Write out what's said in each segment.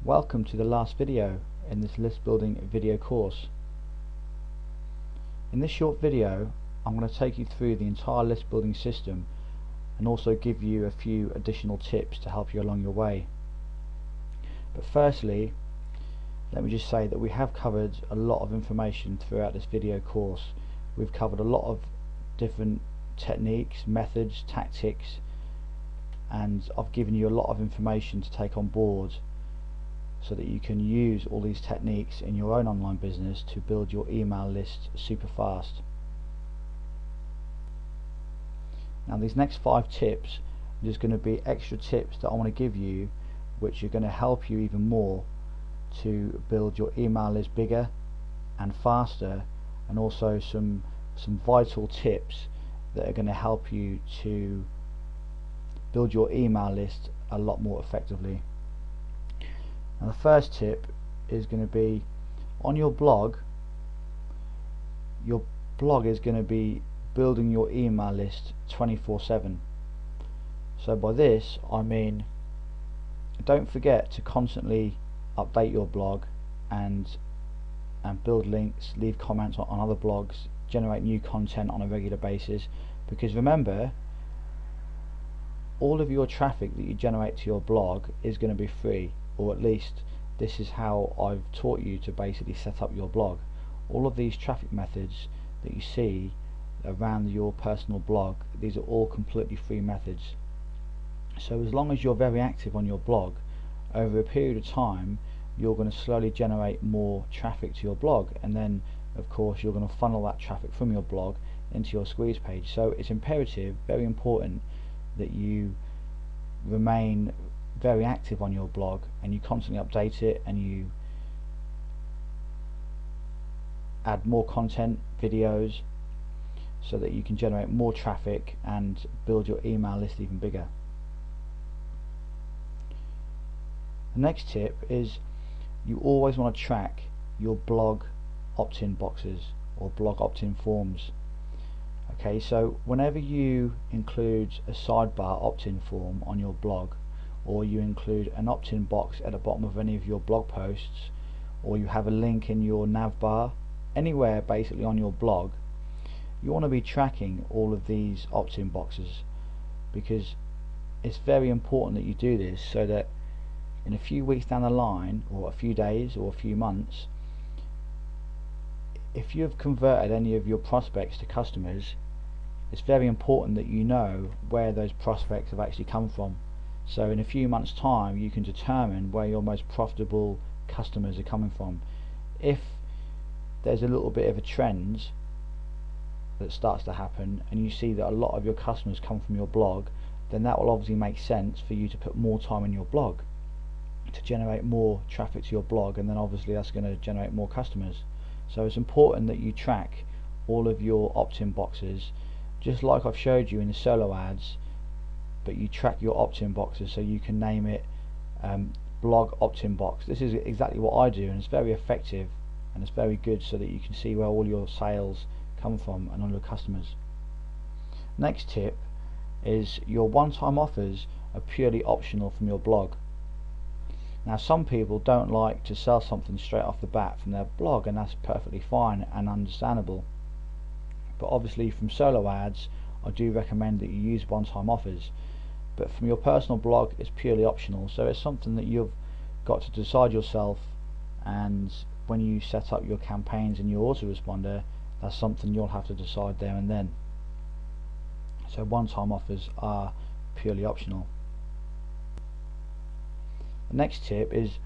Welcome to the last video in this list building video course. In this short video I'm going to take you through the entire list building system and also give you a few additional tips to help you along your way. But firstly, let me just say that we have covered a lot of information throughout this video course. We've covered a lot of different techniques, methods, tactics, and I've given you a lot of information to take on board so that you can use all these techniques in your own online business to build your email list super fast. Now these next 5 tips are just going to be extra tips that I want to give you, which are going to help you even more to build your email list bigger and faster, and also some vital tips that are going to help you to build your email list a lot more effectively. And the first tip is going to be on your blog. Your blog is going to be building your email list 24/7. So by this I mean, don't forget to constantly update your blog and build links, leave comments on other blogs, generate new content on a regular basis, because remember, all of your traffic that you generate to your blog is going to be free, or at least this is how I've taught you to basically set up your blog. All of these traffic methods that you see around your personal blog, these are all completely free methods. So as long as you're very active on your blog, over a period of time you're going to slowly generate more traffic to your blog, and then of course you're going to funnel that traffic from your blog into your squeeze page. So it's imperative, very important, that you remain very active on your blog and you constantly update it and you add more content, videos, so that you can generate more traffic and build your email list even bigger. The next tip is you always want to track your blog opt-in boxes or blog opt-in forms. Okay, so whenever you include a sidebar opt-in form on your blog, or you include an opt-in box at the bottom of any of your blog posts, or you have a link in your nav bar, anywhere basically on your blog, you want to be tracking all of these opt-in boxes, because it's very important that you do this so that in a few weeks down the line, or a few days or a few months, if you've converted any of your prospects to customers, it's very important that you know where those prospects have actually come from. So in a few months time you can determine where your most profitable customers are coming from. If there's a little bit of a trend that starts to happen and you see that a lot of your customers come from your blog, then that will obviously make sense for you to put more time in your blog to generate more traffic to your blog, and then obviously that's going to generate more customers. So it's important that you track all of your opt-in boxes, just like I've showed you in the solo ads, but you track your opt-in boxes so you can name it blog opt-in box. This is exactly what I do, and it's very effective and it's very good so that you can see where all your sales come from and all your customers. Next tip is your one-time offers are purely optional from your blog. Now some people don't like to sell something straight off the bat from their blog, and that's perfectly fine and understandable, but obviously from solo ads I do recommend that you use one-time offers, but from your personal blog it's purely optional. So it's something that you've got to decide yourself, and when you set up your campaigns and your autoresponder, that's something you'll have to decide there and then. So one-time offers are purely optional. The next tip is,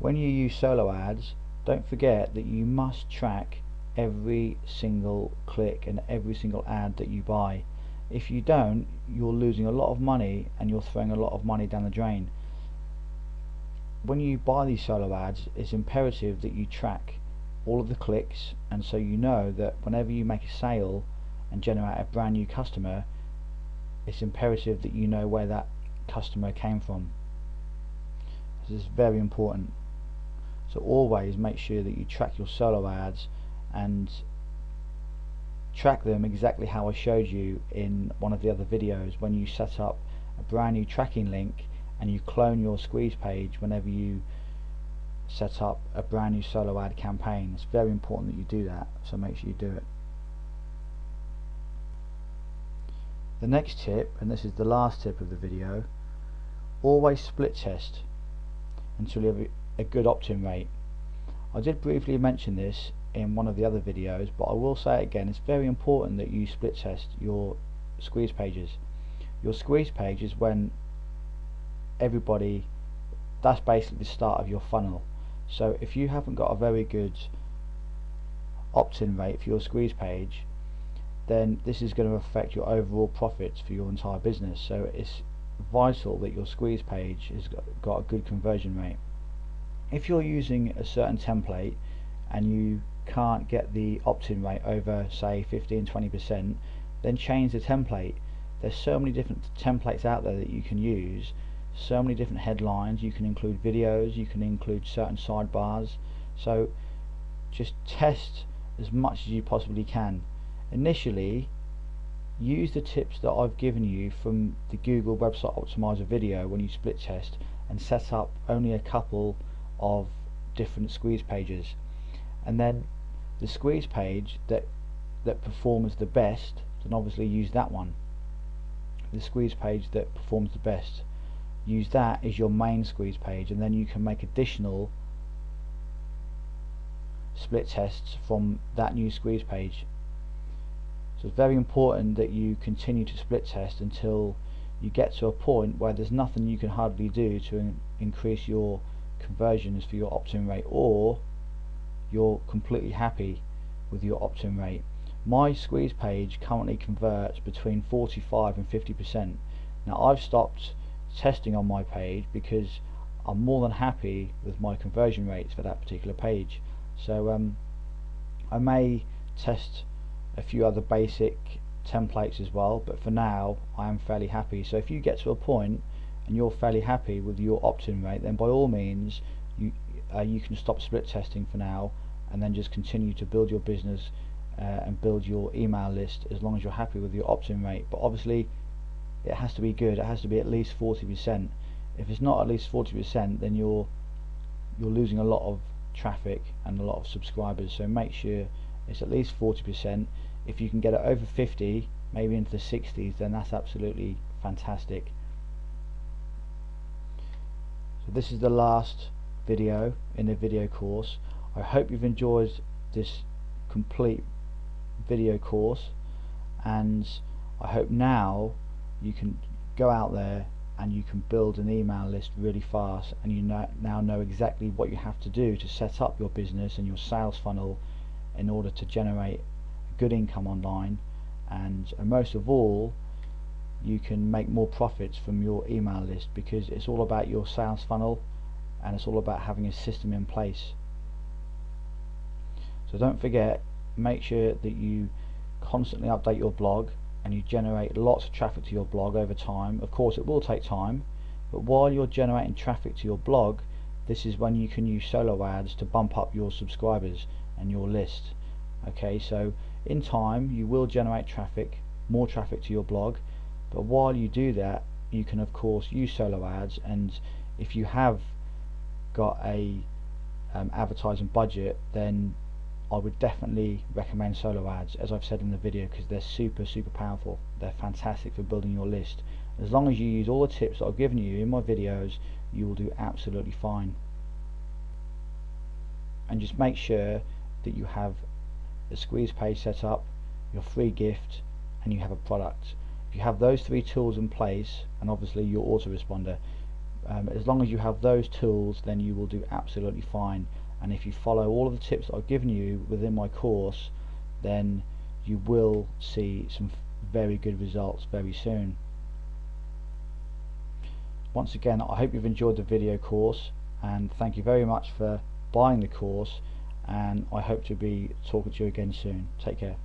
when you use solo ads, don't forget that you must track every single click and every single ad that you buy. If you don't, you're losing a lot of money and you're throwing a lot of money down the drain. When you buy these solo ads, it's imperative that you track all of the clicks, and so you know that whenever you make a sale and generate a brand new customer, it's imperative that you know where that customer came from. This is very important. So always make sure that you track your solo ads and track them exactly how I showed you in one of the other videos, when you set up a brand new tracking link and you clone your squeeze page whenever you set up a brand new solo ad campaign. It's very important that you do that, so make sure you do it. The next tip, and this is the last tip of the video, always split test until you have a good opt-in rate. I did briefly mention this in one of the other videos, but I will say it again. It's very important that you split test your squeeze pages. Your squeeze page is when everybody, that's basically the start of your funnel. So if you haven't got a very good opt-in rate for your squeeze page, then this is going to affect your overall profits for your entire business. So it's vital that your squeeze page has got a good conversion rate. If you're using a certain template and you can't get the opt-in rate over, say, 15-20%, then change the template. There's so many different templates out there that you can use, so many different headlines. You can include videos, you can include certain sidebars. So just test as much as you possibly can. Initially, use the tips that I've given you from the Google Website Optimizer video when you split test, and set up only a couple of different squeeze pages, and then the squeeze page that performs the best, then obviously use that one. The squeeze page that performs the best, use that as your main squeeze page, and then you can make additional split tests from that new squeeze page. So it's very important that you continue to split test until you get to a point where there's nothing you can hardly do to increase your conversions for your opt-in rate, or you're completely happy with your opt-in rate. My squeeze page currently converts between 45 and 50%. Now I've stopped testing on my page because I'm more than happy with my conversion rates for that particular page. So I may test a few other basic templates as well, but for now I am fairly happy. So if you get to a point and you're fairly happy with your opt-in rate, then by all means you can stop split testing for now, and then just continue to build your business and build your email list, as long as you're happy with your opt-in rate. But obviously it has to be good. It has to be at least 40%. If it's not at least 40%, then you're losing a lot of traffic and a lot of subscribers. So make sure it's at least 40%. If you can get it over 50, maybe into the 60s, then that's absolutely fantastic. So this is the last video in the video course. I hope you've enjoyed this complete video course, and I hope now you can go out there and you can build an email list really fast, and you now know exactly what you have to do to set up your business and your sales funnel in order to generate good income online, and most of all, you can make more profits from your email list, because it's all about your sales funnel and it's all about having a system in place. So don't forget, make sure that you constantly update your blog and you generate lots of traffic to your blog over time. Of course it will take time, but while you're generating traffic to your blog, this is when you can use solo ads to bump up your subscribers and your list. Okay, so in time you will generate traffic, more traffic to your blog, but while you do that, you can of course use solo ads. And if you have got a advertising budget, then I would definitely recommend solo ads, as I've said in the video, because they're super powerful. They're fantastic for building your list. As long as you use all the tips that I've given you in my videos, you will do absolutely fine. And just make sure that you have a squeeze page set up, your free gift, and you have a product. If you have those three tools in place, and obviously your autoresponder, as long as you have those tools, then you will do absolutely fine. And if you follow all of the tips that I've given you within my course, then you will see some very good results very soon. Once again, I hope you've enjoyed the video course, and thank you very much for buying the course, and I hope to be talking to you again soon. Take care.